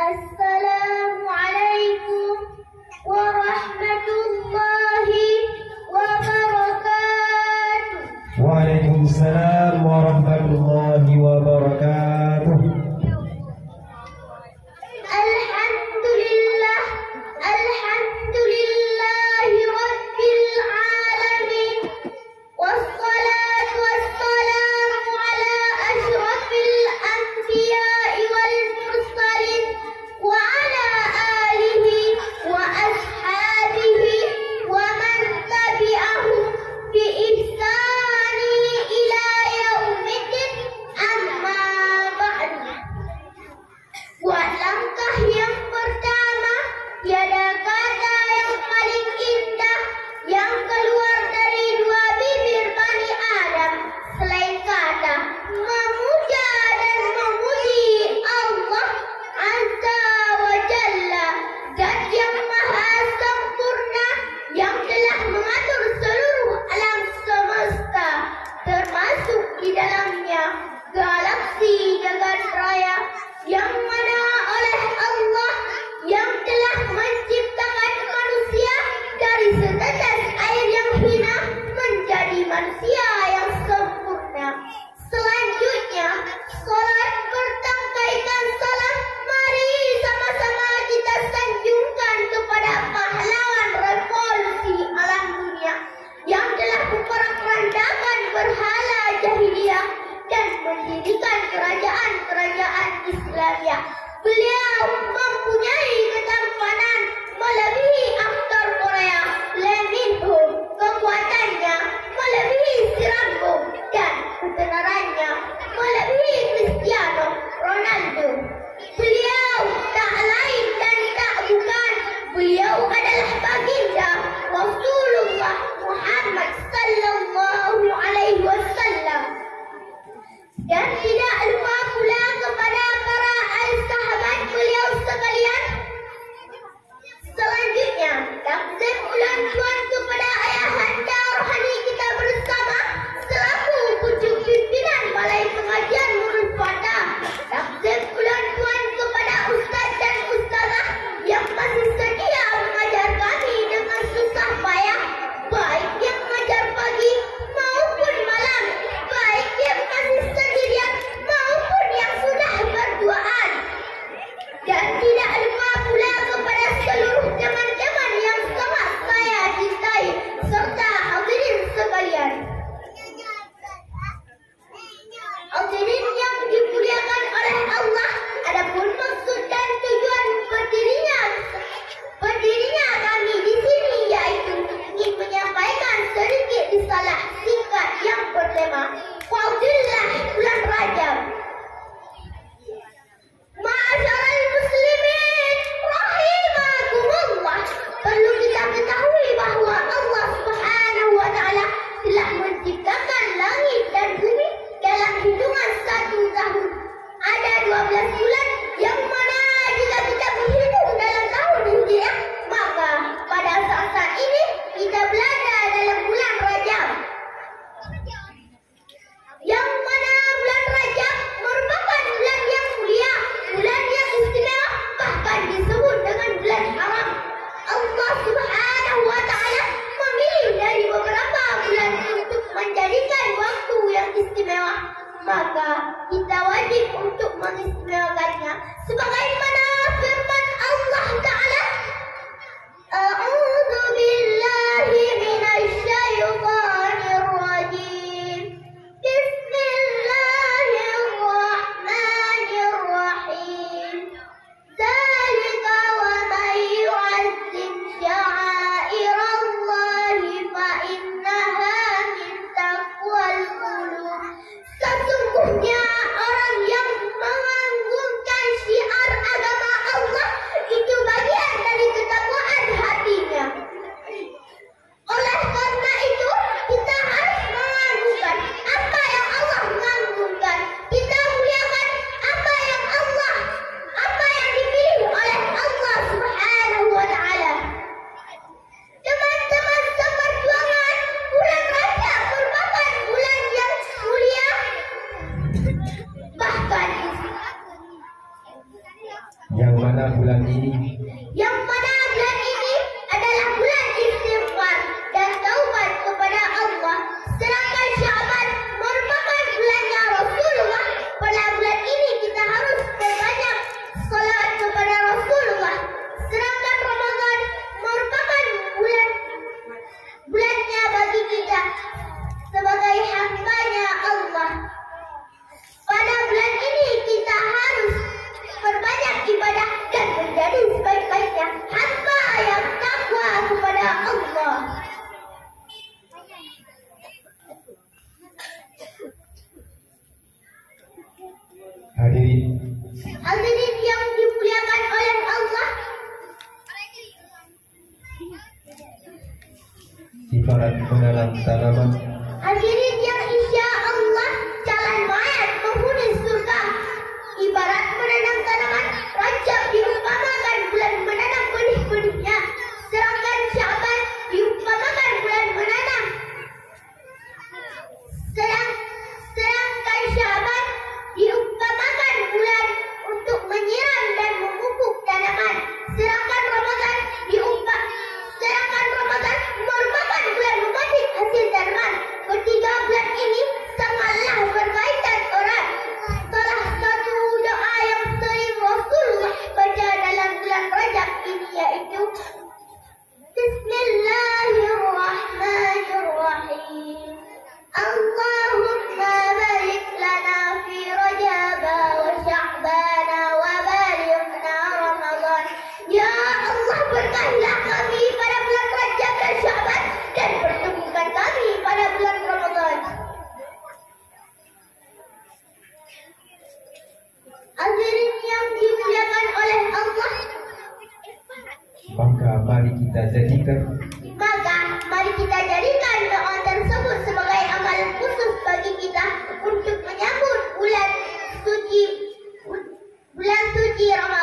Assalamualaikum warahmatullahi wabarakatuh. Waalaikumsalam warahmatullahi wabarakatuh. Alhamdulillah, alhamdulillahi rabbil alamin. Wassalatu wassalamu ala asyrafil anbiya'i wal mursalin wa ala alihi wa ashabihi wa man tabi'ahum bi ihsani ila yaumiddin, amma ba'du. Buat langkah yang pertama, tiada kata yang paling indah yang keluar dari dua bibir Bani Adam selain kata memuja dan memuji Allah Azza wa Jalla, Zat yang maha sempurna yang telah mengatur seluruh alam semesta, termasuk di dalamnya galaksi jagat raya, yang mana oleh Allah yang telah menciptakan manusia dari setetes air yang hina menjadi manusia yang sempurna. Selanjutnya, salat bertangkaikan salam. Mari sama-sama kita sanjungkan kepada pahlawan revolusi alam dunia yang telah memperandakan berhala jahiliyah dan mendirikan kerajaan-kerajaan Islamiyah. Beliau mempunyai ketampanan melebihi aktor Korea Lee Min-ho, kekuatannya melebihi si Rambo, dan ketenarannya melebihi Cristiano Ronaldo. Beliau tak lain dan tak bukan, beliau adalah baginda Rasulullah Muhammad sallallahu alaihi wasallam. Dan tidak lupa pula kepada para sahabat beliau sekalian. Selanjutnya, takzim ulang tuan kepada ayahanda rohani kita bersama selaku pucuk pimpinan Balai Pengajian Nurul Fatah. Takzim ulang tuan kepada ustaz dan ustazah yang masih sedia mengajar kami dengan susah payah, baik yang mengajar pagi maupun malam, baik yang masih sendirian maupun yang sudah berduaan. Dan tidak lupa pula kepada seluruh teman-teman yang sangat saya cintai serta hadirin sekalian. Hadirin yang dimuliakan oleh Allah, adapun maksud dan tujuan berdirinya kami di sini yaitu ingin menyampaikan sedikit risalah singkat yang bertema Fadillah Bulan Rajab. Ma'asyiral muslimin Yang mana bulan ini? Yang mana bulan ini adalah bulan istighfar dan taubat kepada Allah. Sedangkan Sya'ban merupakan bulannya Rasulullah. Pada bulan ini kita harus berbanyak salat kepada Rasulullah. Sedangkan Ramadan merupakan bulannya bagi kita sebagai hamba-Nya Allah. Pada bulan ini kita harus berbanyak ibadah dan menjadi sebaik-baiknya hamba yang takwa kepada Allah. Hadirin yang dimuliakan oleh Allah, ibarat menanam tanaman. hadirin yang insya Allah jalan mayat penghuni surga. Ibarat menanam tanaman, Rajab diumpamakan bulan menanam benih-benihnya, sedangkan Sya'ban diumpamakan bulan menanam. Sedangkan Sya'ban diumpamakan bulan untuk menyiram dan memupuk tanaman. Sedangkan Ramadan merupakan bulan memetik hasil tanaman. Ketiga bulan ini sangatlah berkaitan erat. Salah satu doa yang sering Rasulullah baca dalam bulan Rajab ini yaitu Bismillahirrahmanirrahim. Allahumma barik lana fi Rajab wa Sya'ban wa balighna Ramadan. Ya Allah, berkahilah kami pada bulan Rajab dan Sya'ban dan pertemukan kami pada bulan Ramadan. Hadirin yang dimuliakan oleh Allah, Maka mari kita jadikan doa tersebut sebagai amalan khusus bagi kita untuk menyambut bulan suci Ramadan.